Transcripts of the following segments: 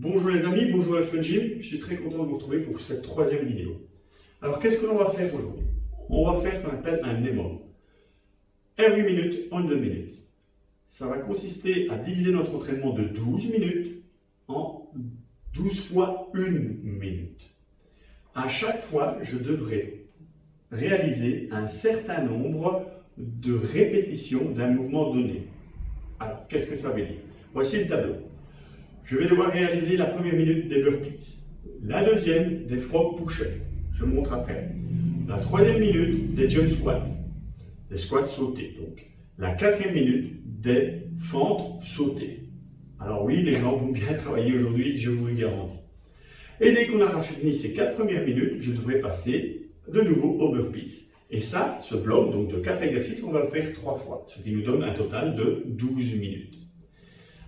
Bonjour les amis, bonjour la Fun Gym, je suis très content de vous retrouver pour cette troisième vidéo. Alors qu'est-ce que l'on va faire aujourd'hui? On va faire ce qu'on appelle un NEMO. Every minute on the minute. Ça va consister à diviser notre entraînement de 12 minutes en 12 fois 1 minute. À chaque fois, je devrais réaliser un certain nombre de répétitions d'un mouvement donné. Alors, qu'est-ce que ça veut dire? Voici le tableau. Je vais devoir réaliser la première minute des burpees, la deuxième des frog push-ups, je montre après, la troisième minute des jump squats, des squats sautés donc, la quatrième minute des fentes sautées. Alors oui, les gens vont bien travailler aujourd'hui, je vous le garantis. Et dès qu'on aura fini ces 4 premières minutes, je devrais passer de nouveau aux burpees. Et ça, ce bloc donc de 4 exercices, on va le faire 3 fois, ce qui nous donne un total de 12 minutes.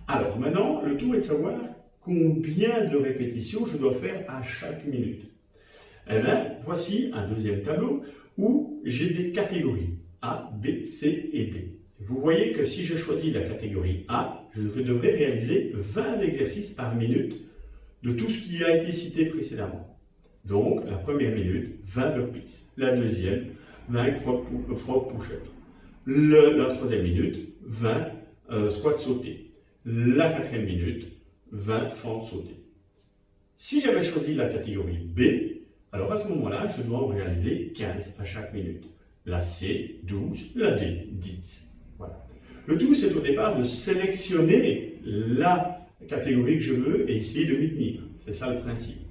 Alors maintenant, le tout est de savoir combien de répétitions je dois faire à chaque minute. Eh bien, voici un deuxième tableau où j'ai des catégories A, B, C et D. Vous voyez que si je choisis la catégorie A, je devrais réaliser 20 exercices par minute de tout ce qui a été cité précédemment. Donc, la première minute, 20 burpees. La deuxième, 20 frog push-ups. La troisième minute, 20 squats sautés. La quatrième minute, 20 fentes sautées. Si j'avais choisi la catégorie B, alors à ce moment-là, je dois en réaliser 15 à chaque minute. La C, 12, la D, 10. Voilà. Le tout, c'est au départ de sélectionner la catégorie que je veux et essayer de m'y tenir. C'est ça le principe.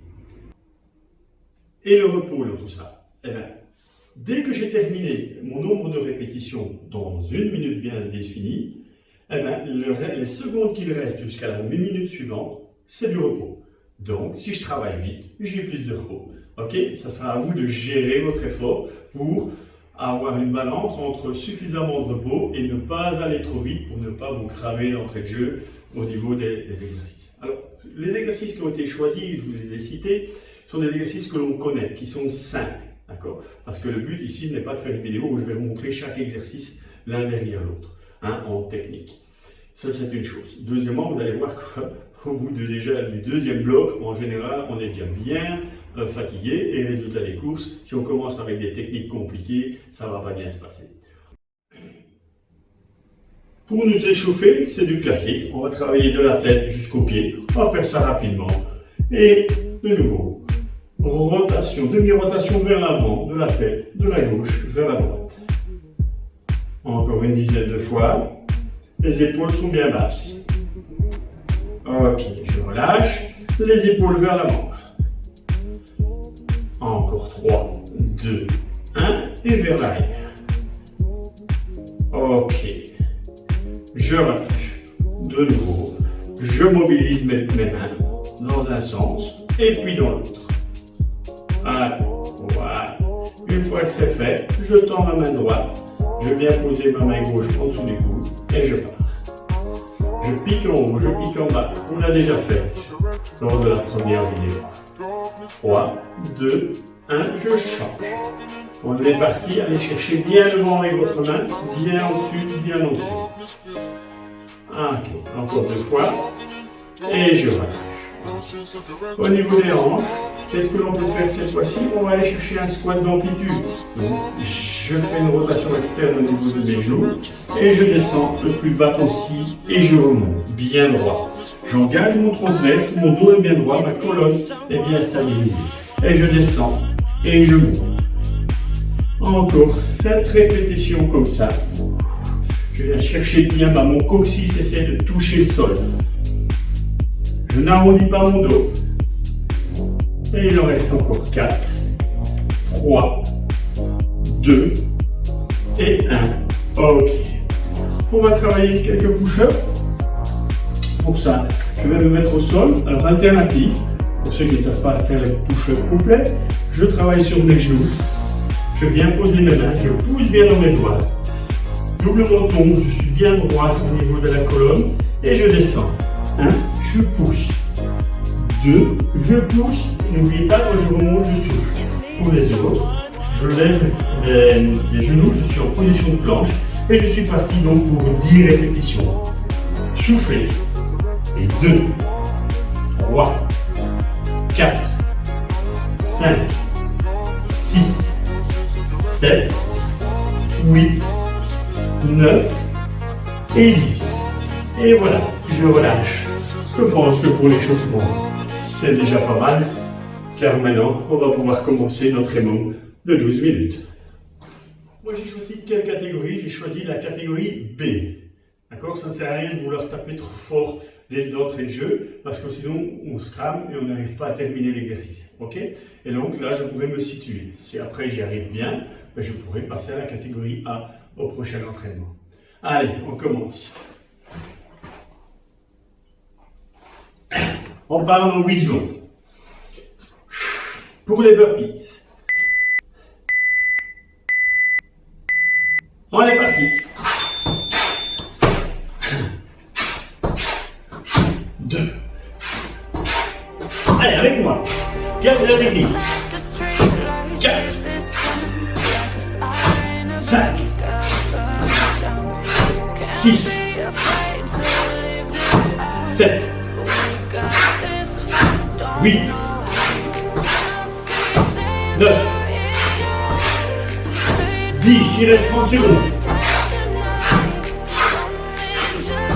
Et le repos dans tout ça? Eh bien, dès que j'ai terminé mon nombre de répétitions dans une minute bien définie, eh bien, les secondes qu'il reste jusqu'à la minute suivante, c'est du repos. Donc, si je travaille vite, j'ai plus de repos. Ok? Ça sera à vous de gérer votre effort pour avoir une balance entre suffisamment de repos et ne pas aller trop vite pour ne pas vous cramer d'entrée de jeu au niveau des exercices. Alors, les exercices qui ont été choisis, je vous les ai cités, sont des exercices que l'on connaît, qui sont simples. D'accord? Parce que le but ici n'est pas de faire une vidéo où je vais vous montrer chaque exercice l'un derrière l'autre. En technique. Ça, c'est une chose. Deuxièmement, vous allez voir qu'au bout du deuxième bloc, en général, on est bien fatigué et résultat des courses, si on commence avec des techniques compliquées, ça ne va pas bien se passer. Pour nous échauffer, c'est du classique. On va travailler de la tête jusqu'aux pieds. On va faire ça rapidement. Et de nouveau, rotation, demi-rotation vers l'avant, de la tête, de la gauche vers la droite. Encore une dizaine de fois. Les épaules sont bien basses. Ok, je relâche. Les épaules vers l'avant. Encore 3, 2, 1 et vers l'arrière. Ok. Je relâche. De nouveau. Je mobilise mes mains dans un sens et puis dans l'autre. Voilà. Une fois que c'est fait, je tends ma main droite. Je viens poser ma main gauche en dessous du coude et je pars. Je pique en haut, je pique en bas. On l'a déjà fait lors de la première vidéo. 3, 2, 1, je change. On est parti, allez chercher bien devant avec votre main, bien au-dessus, bien au-dessus. Ok, encore 2 fois. Et je relâche. Au niveau des hanches, qu'est-ce que l'on peut faire cette fois-ci? On va aller chercher un squat d'amplitude. Donc, je fais une rotation externe au niveau de mes genoux et je descends le plus bas possible et je remonte bien droit. J'engage mon transverse, mon dos est bien droit, ma colonne est bien stabilisée. Et je descends et je monte. Encore 7 répétitions comme ça. Je viens chercher bien bas, mon coccyx essaie de toucher le sol. Je n'arrondis pas mon dos. Et il en reste encore 4, 3, 2 et 1. Ok. On va travailler quelques push-ups. Pour ça, je vais me mettre au sol. Alors, alternative, pour ceux qui ne savent pas faire les push-ups complets, je travaille sur mes genoux. Je viens poser mes mains, je pousse bien dans mes doigts. Double menton, je suis bien droit au niveau de la colonne et je descends. 1, je pousse. 2, je pousse. N'oubliez pas, quand je remonte, je souffle. Pour les autres, je lève les genoux, je suis en position de planche et je suis parti donc pour 10 répétitions. Soufflez. Et 2, 3, 3, 4, 5, 6, 7, 8, 9 et 10. Et voilà, je relâche. Je pense que pour l'échauffement, c'est déjà pas mal. Car maintenant, on va pouvoir commencer notre EMOM de 12 minutes. Moi, j'ai choisi quelle catégorie? J'ai choisi la catégorie B. D'accord? Ça ne sert à rien de vouloir taper trop fort d'entrée de jeu, parce que sinon, on se crame et on n'arrive pas à terminer l'exercice. Ok? Et donc là, je pourrais me situer. Si après j'y arrive bien, ben, je pourrais passer à la catégorie A au prochain entraînement. Allez, on commence. On part en 8 secondes. Pour les burpees. On est parti. 2. Allez, avec moi. Gardez la technique. 4. 5. 6. 7. 8. 9. 10. Il reste 30 secondes.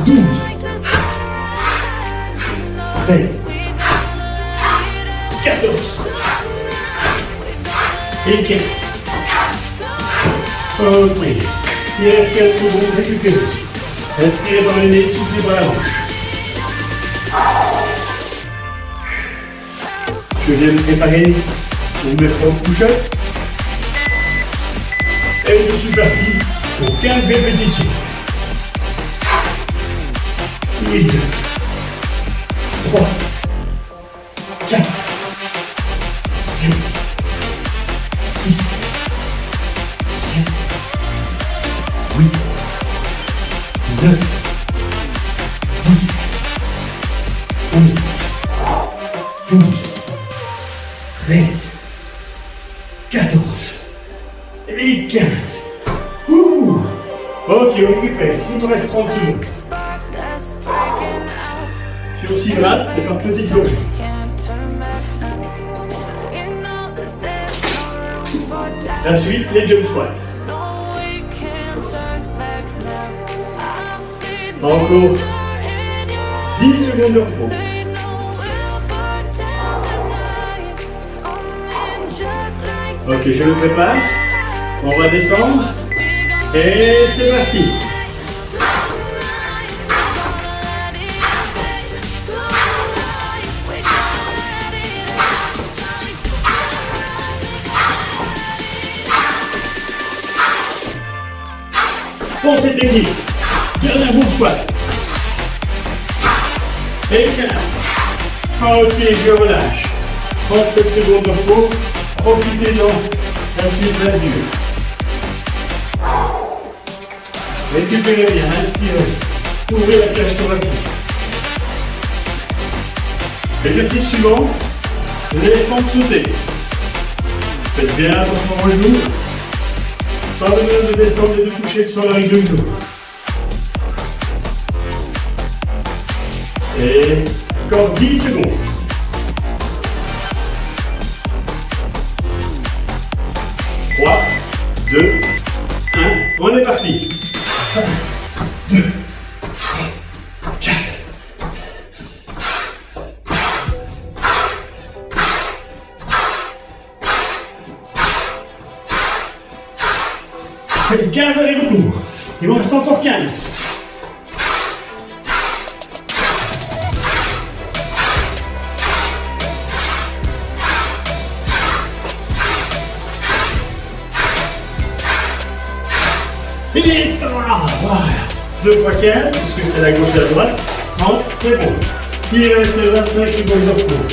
12. 13. 14. Et 15. Ok. Il reste 4 secondes. Récupérez. Respirez par le nez, soufflez par la bouche. Je viens de préparer pour mes propres push-ups. Et je suis parti pour 15 répétitions. 8, 3, 4, 5, 6, 7, 8, 9, 10, 11, 12, 13, 14 et 15. Ouh. Ok, on récupère. Il me reste 30 secondes. Si on s'y gratte, c'est un petit gorgée. La suite, les jump squats. Encore 10 secondes de repos. Ok, je le prépare. On va descendre. Et c'est parti. Pensée technique. Garde un bon squat. Et 15. Ok, je relâche. 37 secondes de repos. Profitez-en. Ensuite, la dure. Récupérez bien, inspirez. Ouvrez la cage thoracique. Exercice suivant. L'éléphant sauté. Faites bien attention aux genoux. Pas besoin de descendre et de toucher sur la règle de genou. Et encore 10 secondes. 3, 2, 1. On est parti. 1, 2, 3, 4. Faites 15 allers-retours. Il m'en reste encore 15. Et voilà. 2 fois 15, parce que c'est la gauche et la droite. 30, c'est bon. Il reste 25 secondes de repos.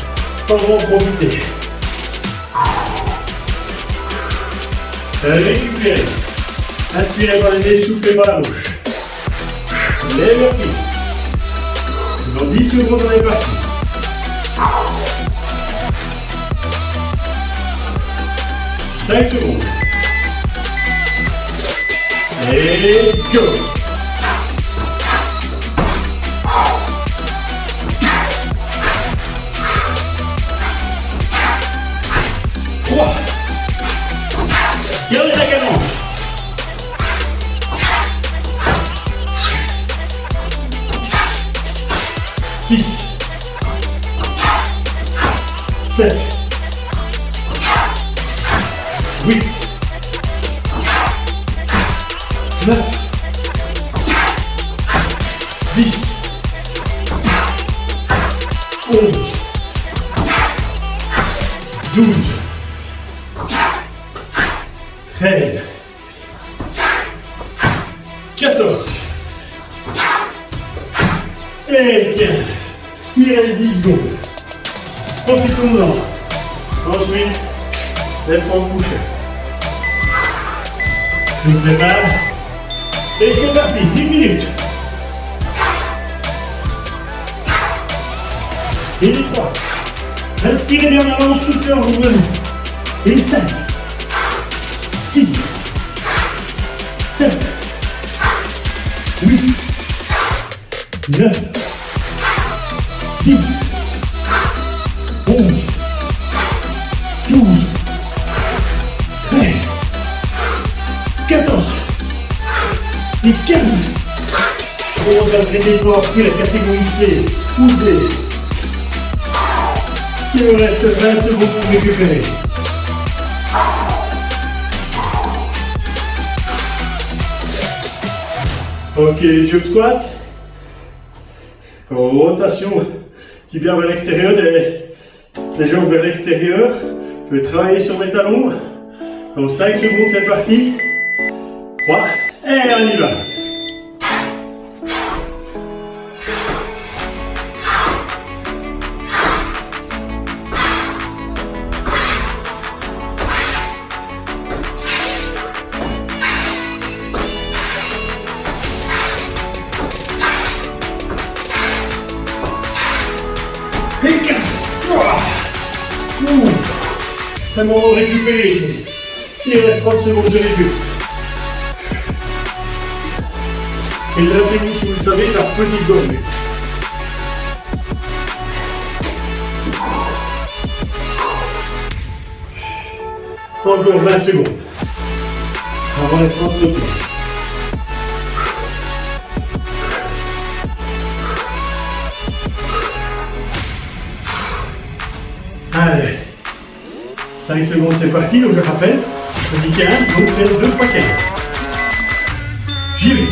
On va en profiter. Récupérez. Inspirez par le nez, soufflez par la bouche. Les vertis. Dans 10 secondes, on est parti. Cinq secondes. Et go. 6, 7, 8, 9, 10, 11, 12, 13, 14 et 15. Il reste 10 secondes. Profitons-en. Ensuite, les front push. Je me prépare. Et c'est parti, 10 minutes. Et les 3. Inspirez bien en avant, soufflez en revenant. Et 5, 6, 7, 8, 9, 10, 11, 12, 13, 14 et 15. On va traîner pour la catégorie C ou D. Il nous reste 20 secondes pour récupérer. Ok, jump squat. Rotation tibia vers l'extérieur, les jambes vers l'extérieur. Je vais travailler sur mes talons. Dans 5 secondes, c'est parti. 3, et on y va. Et 4, 3, c'est le moment de récupérer ici. Il reste 30 secondes de récup. Et la technique, vous le savez, la petite gomme. Encore 20 secondes. Avant les 30 secondes. Allez. 5 secondes, c'est parti. Donc je rappelle, je dis 15, donc c'est 2 fois 15. J'y vais.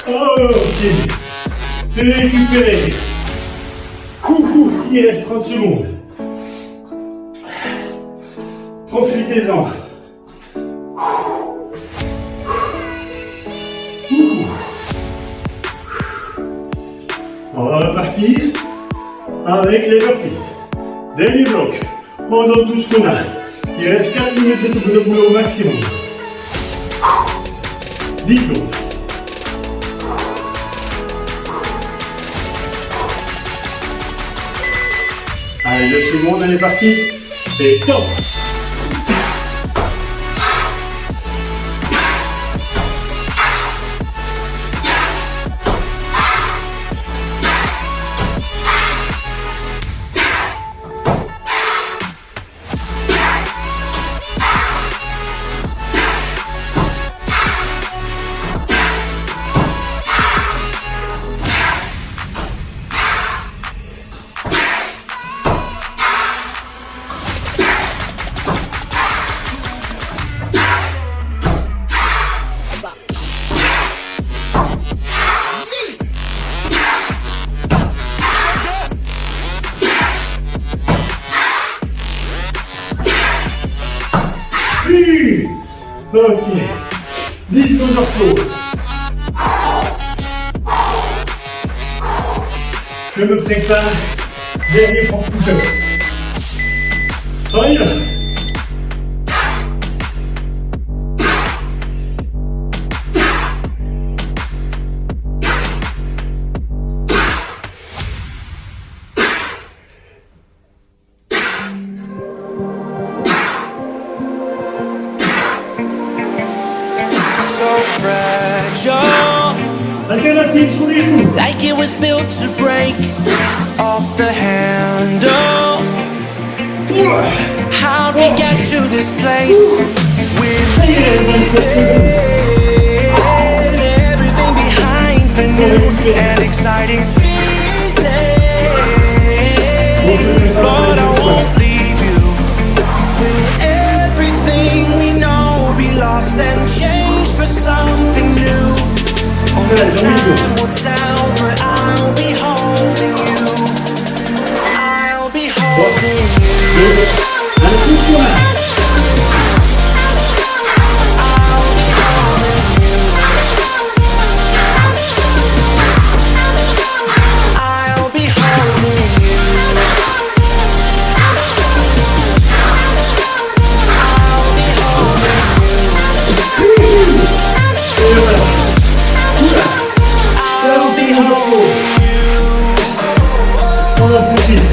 Ok. Récupérez. Il reste 30 secondes. Profitez-en. On va repartir avec les burpees. Dernier bloc. On donne tout ce qu'on a. Il reste 4 minutes de boulot au maximum. 10 secondes. Allez, 2 secondes, on est parti. Et top. Ok. 10 secondes de repos. Je me prépare. Dernier front push-up. On y va. fragile, Alternative sur les genoux. like it was built to break off the handle. How'd we get to this place? We're leaving everything behind for new and exciting feelings, but I won't leave you. Will everything we know be lost and changed for something new? Only time will tell, but I'll be holding you. I'll be holding you. Un coup sur un. I'll be holding you. I'll be holding you. I'll be holding you. Et voilà. I'll be holding you. On en profite.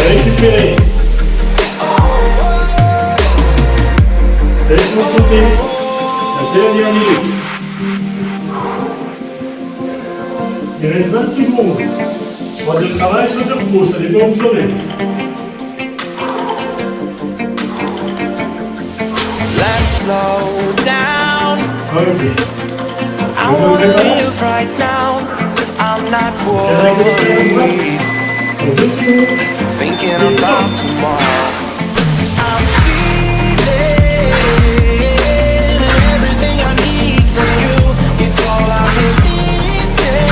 Récupérer. Laisse-moi sauter. La dernière minute. Il reste 20 secondes. Soit de travail, soit de repos. Ça dépend où vous en êtes. Let's slow down. Ok. I wanna live right now. I'm not worried, Sur 2 secondes. thinking about tomorrow. I'm feeling everything I need from you. It's all I've been needing.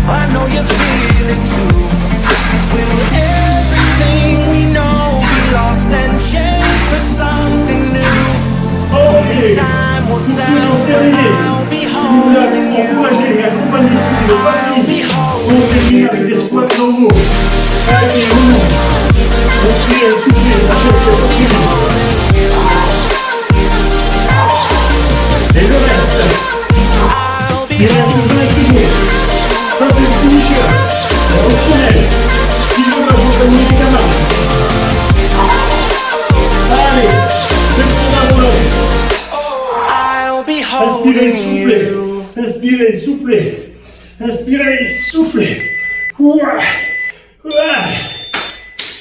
I know you feel it too. Will everything we know be lost and changed for something new? Only time will tell, but I'll be Si vous voulez holding you. encourager et accompagner ceux qui n'ont pas I'll be fini, on holding termine avec des squats normaux. Allez, on respire, soufflez, sachez que c'est possible. Et le reste, I'll be il reste 20 secondes. Ça, c'est le finisher. C'est optionnel. Si je veux accompagner les camarades. Allez, c'est le programme roulant. I'll be Inspirez, holding soufflez. you. Inspirez, soufflez. Inspirez, soufflez. Ouais. Ouais.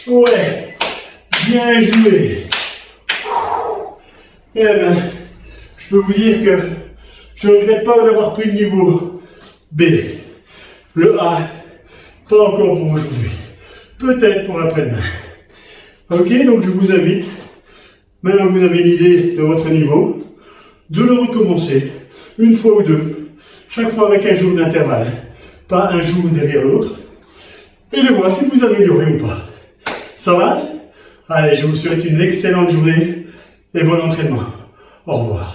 Ouais. Bien joué. Eh bien, je peux vous dire que je ne regrette pas d'avoir pris le niveau B. Le A, pas encore pour aujourd'hui. Peut-être pour après-demain. Ok, donc je vous invite, maintenant que vous avez une idée de votre niveau, de le recommencer une fois ou deux, chaque fois avec un jour d'intervalle, pas un jour derrière l'autre, et de voir si vous améliorez ou pas. Ça va? Allez, je vous souhaite une excellente journée et bon entraînement. Au revoir.